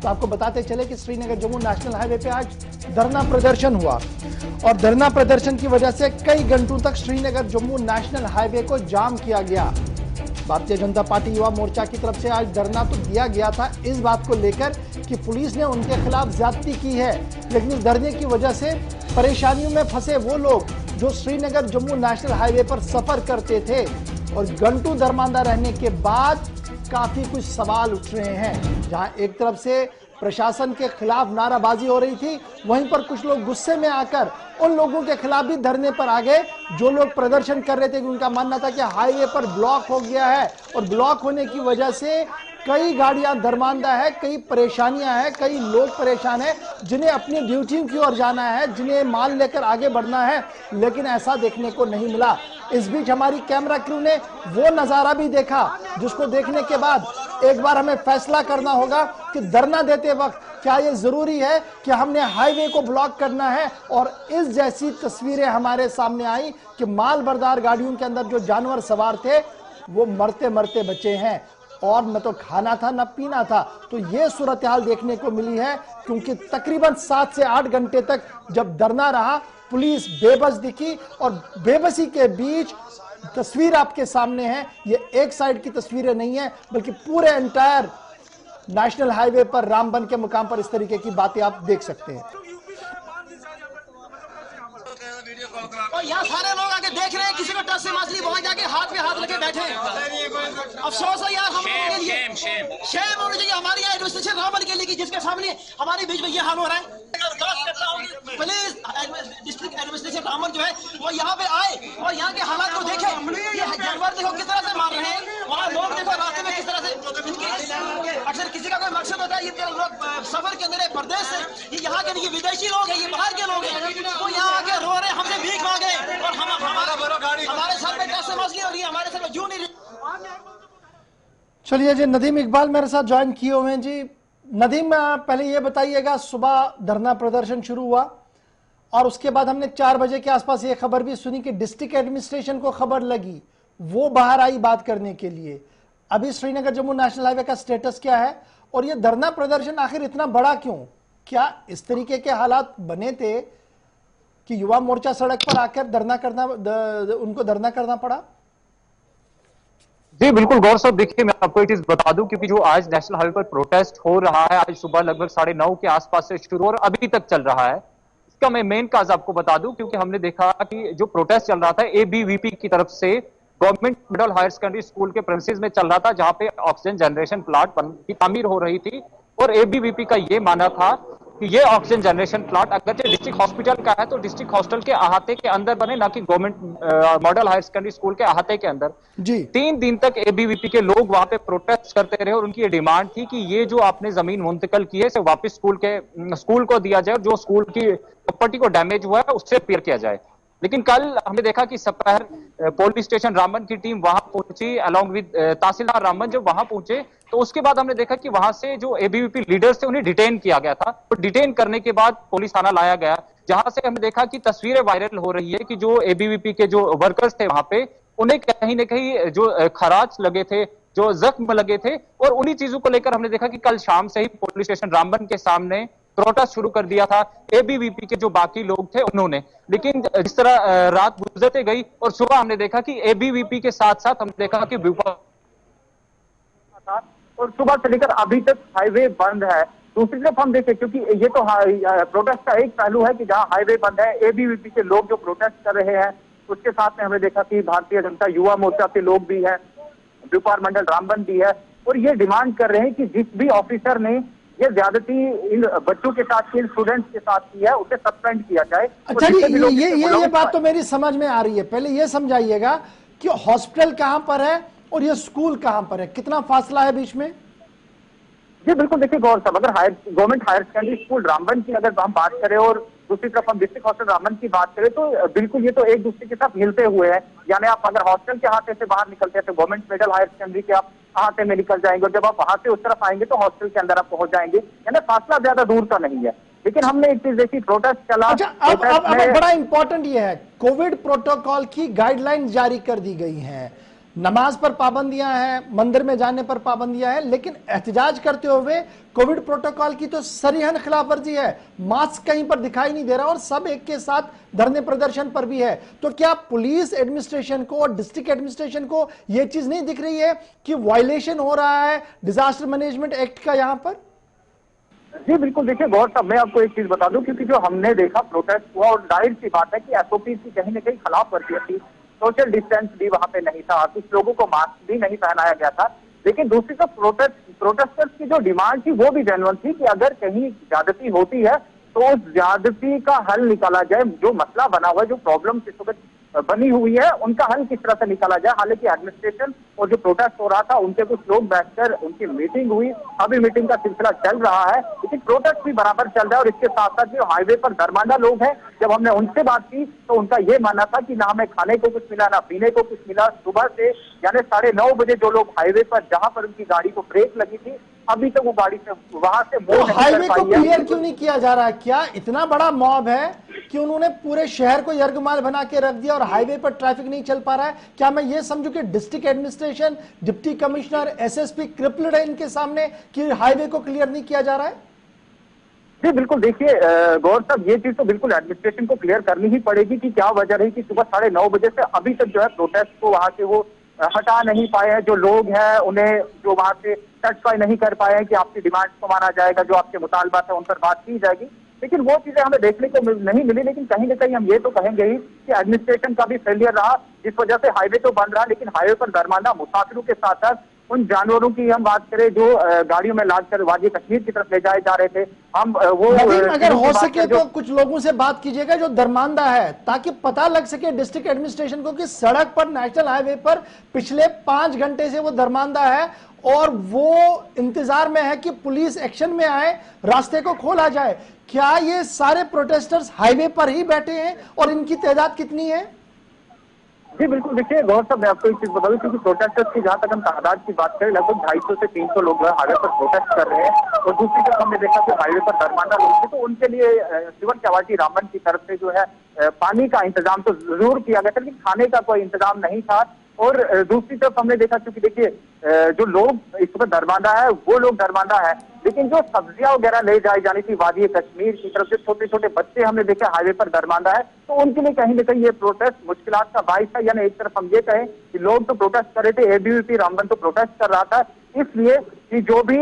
तो आपको बताते चले कि श्रीनगर जम्मू नेशनल हाईवे पे आज धरना प्रदर्शन हुआ और धरना प्रदर्शन की वजह से कई घंटों तक श्रीनगर जम्मू नेशनल हाईवे को जाम किया गया। भारतीय जनता पार्टी युवा मोर्चा की तरफ से आज धरना तो दिया गया था इस बात को लेकर कि पुलिस ने उनके खिलाफ ज्यादती की है, लेकिन इस धरने की वजह से परेशानियों में फंसे वो लोग जो श्रीनगर जम्मू नेशनल हाईवे पर सफर करते थे और घंटों दरमांदा रहने के बाद काफी कुछ सवाल उठ रहे हैं। जहां एक तरफ से प्रशासन के खिलाफ नाराबाजी हो रही थी, वहीं पर कुछ लोग गुस्से में आकर उन लोगों के खिलाफ भी धरने पर आ गए जो लोग प्रदर्शन कर रहे थे कि उनका मानना था कि हाईवे पर ब्लॉक हो गया है और ब्लॉक होने की वजह से कई गाड़ियां दरमांदा है, कई परेशानियां हैं, कई लोग परेशान हैं जिन्हें अपनी ड्यूटी की ओर जाना है, जिन्हें माल लेकर आगे बढ़ना है, लेकिन ऐसा देखने को नहीं मिला। इस बीच हमारी कैमरा क्रू ने वो नजारा भी देखा जिसको देखने के बाद एक बार हमें फैसला करना होगा कि धरना देते वक्त क्या ये जरूरी है कि हमने हाईवे को ब्लॉक करना है। और इस जैसी तस्वीरें हमारे सामने आई कि माल बरदार गाड़ियों के अंदर जो जानवर सवार थे वो मरते मरते बचे हैं और न तो खाना था न पीना था। तो ये सूरत हाल देखने को मिली है क्योंकि तकरीबन 7 से 8 घंटे तक जब धरना रहा पुलिस बेबस दिखी और बेबसी के बीच तस्वीर आपके सामने है। ये एक साइड की तस्वीरें नहीं है बल्कि पूरे एंटायर नेशनल हाईवे पर रामबन के मुकाम पर इस तरीके की बातें आप देख सकते हैं। और यहाँ सारे लोग आके देख रहे हैं, किसी को टस से मछली वहां जाके हाथ पे हाथ लेके बैठे हैं। अफसोस है यार, हम लोगों के लिए शेम होनी चाहिए हमारी यहाँ एडमिनिस्ट्रेशन रामबन के लिए कि जिसके सामने हमारे बीच में ये हाल हो रहा है। प्लीज डिस्ट्रिक्ट एडमिनिस्ट्रेशन रामबन जो है वो यहाँ पे आए और यहाँ के हालात को देखे। ये जानवर देखो किस तरह से मार रहे हैं, वहाँ लोग देखो रास्ते में किस तरह से। अक्सर किसी का कोई मकसद होता है, ये लोग सफर के अंदर प्रदेश से, ये यहाँ के नहीं, विदेशी लोग हैं, ये बाहर के लोग हैं, वो यहाँ आके रो रहे हैं, हमसे भीख मांगे और हमारे सर पे टस से मछली हो रही है, हमारे सर पे जूं नहीं। चलिए जी, नदीम इकबाल मेरे साथ ज्वाइन किए हुए हैं। जी नदीम, पहले ये बताइएगा, सुबह धरना प्रदर्शन शुरू हुआ और उसके बाद हमने 4 बजे के आसपास ये खबर भी सुनी कि डिस्ट्रिक्ट एडमिनिस्ट्रेशन को खबर लगी, वो बाहर आई बात करने के लिए। अभी श्रीनगर जम्मू नेशनल हाईवे का स्टेटस क्या है और ये धरना प्रदर्शन आखिर इतना बड़ा क्यों? क्या इस तरीके के हालात बने थे कि युवा मोर्चा सड़क पर आकर उनको धरना करना पड़ा? जी बिल्कुल गौर साहब, देखिए मैं आपको एक चीज बता दूं, क्योंकि जो आज नेशनल हाईवे पर प्रोटेस्ट हो रहा है, आज सुबह लगभग 9:30 के आसपास से शुरू और अभी तक चल रहा है, इसका मैं मेन काज आपको बता दूं, क्योंकि हमने देखा कि जो प्रोटेस्ट चल रहा था एबीवीपी की तरफ से government middle higher secondary school के प्रेमिसेस में चल रहा था, जहां पे ऑक्सीजन जनरेशन प्लांट की तामीर हो रही थी और एबीवीपी का ये मानना था कि ये ऑक्सीजन जनरेशन प्लांट अगर डिस्ट्रिक्ट हॉस्पिटल का है तो डिस्ट्रिक्ट हॉस्पिटल के अहाते के अंदर बने, ना कि government model higher secondary school के अहाते के अंदर। जी 3 दिन तक एबीवीपी के लोग वहां पे प्रोटेस्ट करते रहे और उनकी ये डिमांड थी कि ये जो आपने जमीन मुंतकिल की है इसे वापस स्कूल को दिया जाए और जो स्कूल की प्रॉपर्टी को डैमेज हुआ है उससे रिपेयर किया जाए। लेकिन कल हमने देखा कि सपहर पुलिस स्टेशन रामबन की टीम वहां पहुंची अलॉन्ग विद तहसीलदार रामबन। जब वहां पहुंचे तो उसके बाद हमने देखा कि वहां से जो एबीवीपी लीडर्स थे उन्हें डिटेन किया गया था। तो डिटेन करने के बाद पुलिस थाना लाया गया, जहां से हमने देखा कि तस्वीरें वायरल हो रही है कि जो एबीवीपी के जो वर्कर्स थे वहां पे उन्हें कहीं ना कहीं जो खराच लगे थे, जो जख्म लगे थे, और उन्हीं चीजों को लेकर हमने देखा कि कल शाम से ही पुलिस स्टेशन रामबन के सामने प्रोटेस्ट शुरू कर दिया था एबीवीपी के जो बाकी लोग थे उन्होंने। लेकिन जिस तरह रात गुजरते गई और सुबह हमने देखा कि एबीवीपी के साथ साथ हमने देखा कि और सुबह से लेकर अभी तक हाईवे बंद है। दूसरी तरफ हम देखें, क्योंकि ये तो प्रोटेस्ट का एक पहलू है कि जहां हाईवे बंद है, एबीवीपी के लोग जो प्रोटेस्ट कर रहे हैं, उसके साथ में हमने देखा कि भारतीय जनता युवा मोर्चा के लोग भी है, व्यापार मंडल रामबन भी है, और ये डिमांड कर रहे हैं कि जिस भी ऑफिसर ने ये ज्यादती इन बच्चों के साथ, इन स्टूडेंट्स के साथ की है, उसे सस्पेंड किया जाए। अच्छा जी, ये बात तो मेरी समझ में आ रही है। पहले ये समझाइएगा कि हॉस्पिटल कहां पर है और ये स्कूल कहां पर है, कितना फासला है बीच में? जी बिल्कुल, देखिए गौर साहब, अगर government higher secondary school Ramban की अगर हम बात करें और दूसरी तरफ हम डिस्ट्रिक्ट हॉस्पिटल रामबन की बात करें तो बिल्कुल ये तो एक दूसरे के साथ मिलते हुए हैं। यानी आप अगर हॉस्टल के अहाते से बाहर निकलते हैं तो गवर्नमेंट मिडिल हायर सेकेंडरी के आप अहाते में निकल जाएंगे, और जब आप वहां से उस तरफ आएंगे तो हॉस्टल के अंदर आप पहुंच जाएंगे। यानी फासला ज्यादा दूर का नहीं है। लेकिन हमने एक चीज देखी, प्रोटेस्ट चला। अच्छा, अब बड़ा इंपॉर्टेंट ये है, कोविड प्रोटोकॉल की गाइडलाइन जारी कर दी गई है, नमाज पर पाबंदियां हैं, मंदिर में जाने पर पाबंदियां हैं, लेकिन एहतजाज करते हुए कोविड प्रोटोकॉल की तो सरीहन खिलाफवर्जी है। मास्क कहीं पर दिखाई नहीं दे रहा और सब एक के साथ धरने प्रदर्शन पर भी है। तो क्या पुलिस एडमिनिस्ट्रेशन को और डिस्ट्रिक्ट एडमिनिस्ट्रेशन को यह चीज नहीं दिख रही है कि वायलेशन हो रहा है डिजास्टर मैनेजमेंट एक्ट का यहां पर? जी बिल्कुल, देखिए गौर साहब, मैं आपको एक चीज बता दूं, क्योंकि जो हमने देखा प्रोटेस्ट हुआ और जाहिर सी बात है कि एसओपी की कहीं ना कहीं खिलाफ वर्जियां थी। सोशल डिस्टेंस भी वहां पे नहीं था, कुछ लोगों को मास्क भी नहीं पहनाया गया था। लेकिन दूसरी तरफ प्रोटेस्टर्स की जो डिमांड थी वो भी जेन्युइन थी कि अगर कहीं ज्यादती होती है तो उस ज्यादती का हल निकाला जाए। जो मसला बना हुआ है, जो प्रॉब्लम इस वक्त बनी हुई है, उनका हल किस तरह से निकाला जाए। हालांकि एडमिनिस्ट्रेशन और जो प्रोटेस्ट हो रहा था उनके कुछ लोग बैठकर उनकी मीटिंग हुई, अभी मीटिंग का सिलसिला चल रहा है, लेकिन प्रोटेस्ट भी बराबर चल रहा है। और इसके साथ साथ जो हाईवे पर दरमांदा लोग हैं, जब हमने उनसे बात की तो उनका ये मानना था कि ना हमें खाने को कुछ मिला, ना पीने को कुछ मिला। सुबह से यानी 9:30 बजे जो लोग हाईवे पर, जहां पर उनकी गाड़ी को ब्रेक लगी थी, अभी तक वो गाड़ी से वहां से तो हाईवे को क्लियर क्यों नहीं किया जा रहा? क्या इतना बड़ा मॉब है कि उन्होंने पूरे शहर को यरगमाल बना के रख दिया और हाईवे पर ट्रैफिक नहीं चल पा रहा है? क्या मैं ये समझूं कि district administration, deputy commissioner, SSP crippled है इनके सामने कि हाईवे को क्लियर नहीं किया जा रहा है? जी बिल्कुल, देखिए गौर साहब, ये चीज तो बिल्कुल एडमिनिस्ट्रेशन को क्लियर करनी ही पड़ेगी कि क्या वजह रही कि सुबह 9:30 बजे से अभी तक जो है प्रोटेस्ट को वहां से वो हटा नहीं पाए हैं। जो लोग हैं उन्हें जो वहां से सेटिस्फाई नहीं कर पाए हैं कि आपकी डिमांड को माना जाएगा, जो आपके मुतालबात है उन पर बात की जाएगी। लेकिन वो चीजें हमें देखने को नहीं मिली। लेकिन कहीं ना कहीं हम ये तो कहेंगे ही कि एडमिनिस्ट्रेशन का भी फेलियर रहा, जिस वजह से हाईवे तो बंद रहा, लेकिन हाईवे पर दरमांदा मुसाफिरों के साथ साथ उन जानवरों की हम बात करें जो गाड़ियों में लाद कर वादी कश्मीर की तरफ ले जाए जा रहे थे, हम वो अगर हो सके तो कुछ लोगों से बात कीजिएगा जो दरमांदा है, ताकि पता लग सके डिस्ट्रिक्ट एडमिनिस्ट्रेशन को कि सड़क पर, नेशनल हाईवे पर पिछले 5 घंटे से वो दरमांदा है और वो इंतजार में है कि पुलिस एक्शन में आए, रास्ते को खोला जाए। क्या ये सारे प्रोटेस्टर्स हाईवे पर ही बैठे हैं और इनकी तादाद कितनी है? जी बिल्कुल, देखिए गौर साहब, मैं आपको एक चीज बता दूं, क्योंकि प्रोटेस्टर्स की जहां तक हम तादाद की बात करें, लगभग 250 से 300 लोग हाईवे पर प्रोटेस्ट कर रहे हैं। और दूसरी तरफ हमने देखा कि हाईवे पर दरमांदा लोग थे, तो उनके लिए शिवन क्यावाटी रामबन की तरफ से जो है पानी का इंतजाम तो जरूर किया गया था, लेकिन खाने का कोई इंतजाम नहीं था। और दूसरी तरफ हमने देखा, क्योंकि देखिए जो लोग इस वक्त दरमांदा है वो लोग दरमांदा है, लेकिन जो सब्जियां वगैरह ले जाई जानी थी वादी कश्मीर की तरफ से, छोटे छोटे बच्चे हमने देखे हाईवे पर दरमांदा है, तो उनके लिए कहीं ना कहीं ये प्रोटेस्ट मुश्किलात का बाइस है। यानी एक तरफ हम ये कहें कि लोग तो प्रोटेस्ट कर रहे थे, एबीवीपी रामबन तो प्रोटेस्ट कर रहा था इसलिए कि जो भी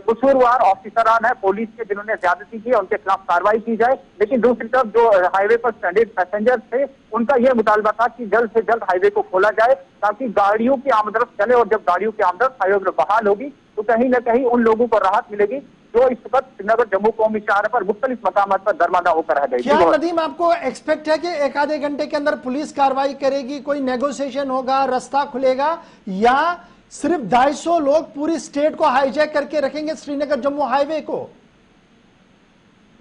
कसूरवार ऑफिसरान है पुलिस के जिन्होंने ज्यादती की उनके खिलाफ कार्रवाई की जाए। लेकिन दूसरी तरफ जो हाईवे पर स्टैंडर्ड पैसेंजर्स थे उनका यह मुतालबा था कि जल्द से जल्द हाईवे को खोला जाए ताकि गाड़ियों की आमदरफ्त चले, और जब गाड़ियों की आमदरफ्त हाईवे पर बहाल होगी तो कहीं न कहीं उन लोगों को राहत मिलेगी जो इस वक्त श्रीनगर जम्मू कौमी शाहरा पर मुख्तलिफ मकामात पर दरमांदा होकर रह गई। क्या नदीम आपको एक्सपेक्ट है कि एक आधे घंटे के अंदर पुलिस कार्रवाई करेगी, कोई नेगोशिएशन होगा, रास्ता खुलेगा, या सिर्फ 250 लोग पूरी स्टेट को हाईजैक करके रखेंगे श्रीनगर जम्मू हाईवे को?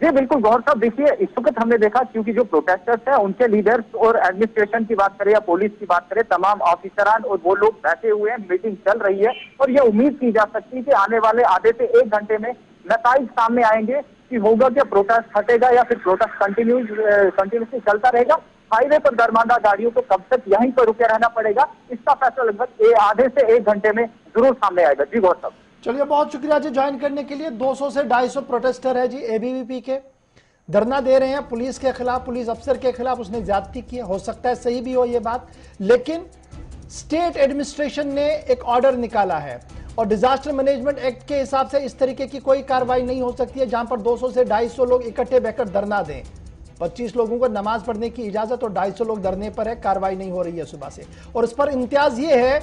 जी बिल्कुल गौर साहब, देखिए इस वक्त हमने देखा क्योंकि जो प्रोटेस्टर्स हैं उनके लीडर्स और एडमिनिस्ट्रेशन की बात करें या पुलिस की बात करें, तमाम ऑफिसरान और वो लोग बैठे हुए हैं, मीटिंग चल रही है और ये उम्मीद की जा सकती है कि आने वाले आधे से 1 घंटे में नताइज सामने आएंगे कि होगा क्या, प्रोटेस्ट हटेगा या फिर प्रोटेस्ट कंटिन्यूसली चलता रहेगा। हाईवे पर दरमांदा गाड़ियों को कब तक यहीं पर रुके रहना पड़ेगा, इसका फैसला लगभग आधे से 1 घंटे में जरूर सामने आएगा। जी गौर साहब, चलिए बहुत शुक्रिया जी ज्वाइन करने के लिए। 200 से 250 प्रोटेस्टर है जी एबीवीपी के, धरना दे रहे हैं पुलिस के खिलाफ, पुलिस अफसर के खिलाफ, उसने ज्यादती की। हो सकता है सही भी हो ये बात, लेकिन स्टेट एडमिनिस्ट्रेशन ने एक ऑर्डर निकाला है और डिजास्टर मैनेजमेंट एक्ट के हिसाब से इस तरीके की कोई कार्रवाई नहीं हो सकती है जहां पर 200 से 250 लोग इकट्ठे बैठकर धरना दें। 25 लोगों को नमाज पढ़ने की इजाजत और 250 लोग धरने पर है, कार्रवाई नहीं हो रही है सुबह से। और इस पर इम्तियाज ये है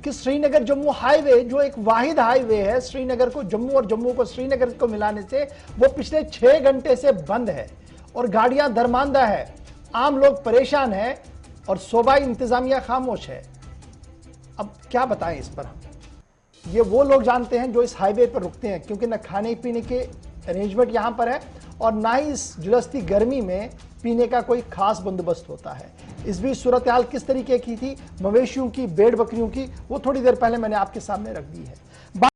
कि श्रीनगर जम्मू हाईवे जो एक वाहिद हाईवे है श्रीनगर को जम्मू और जम्मू को श्रीनगर को मिलाने से, वो पिछले 6 घंटे से बंद है और गाड़ियां दरमांदा है, आम लोग परेशान है और सूबाई इंतजामिया खामोश है। अब क्या बताएं इस पर हम, ये वो लोग जानते हैं जो इस हाईवे पर रुकते हैं, क्योंकि ना खाने पीने के अरेंजमेंट यहां पर है और ना ही इस झुलसती गर्मी में पीने का कोई खास बंदोबस्त होता है। इस बीच सूरत हाल किस तरीके की थी मवेशियों की, भेड़ बकरियों की, वो थोड़ी देर पहले मैंने आपके सामने रख दी है।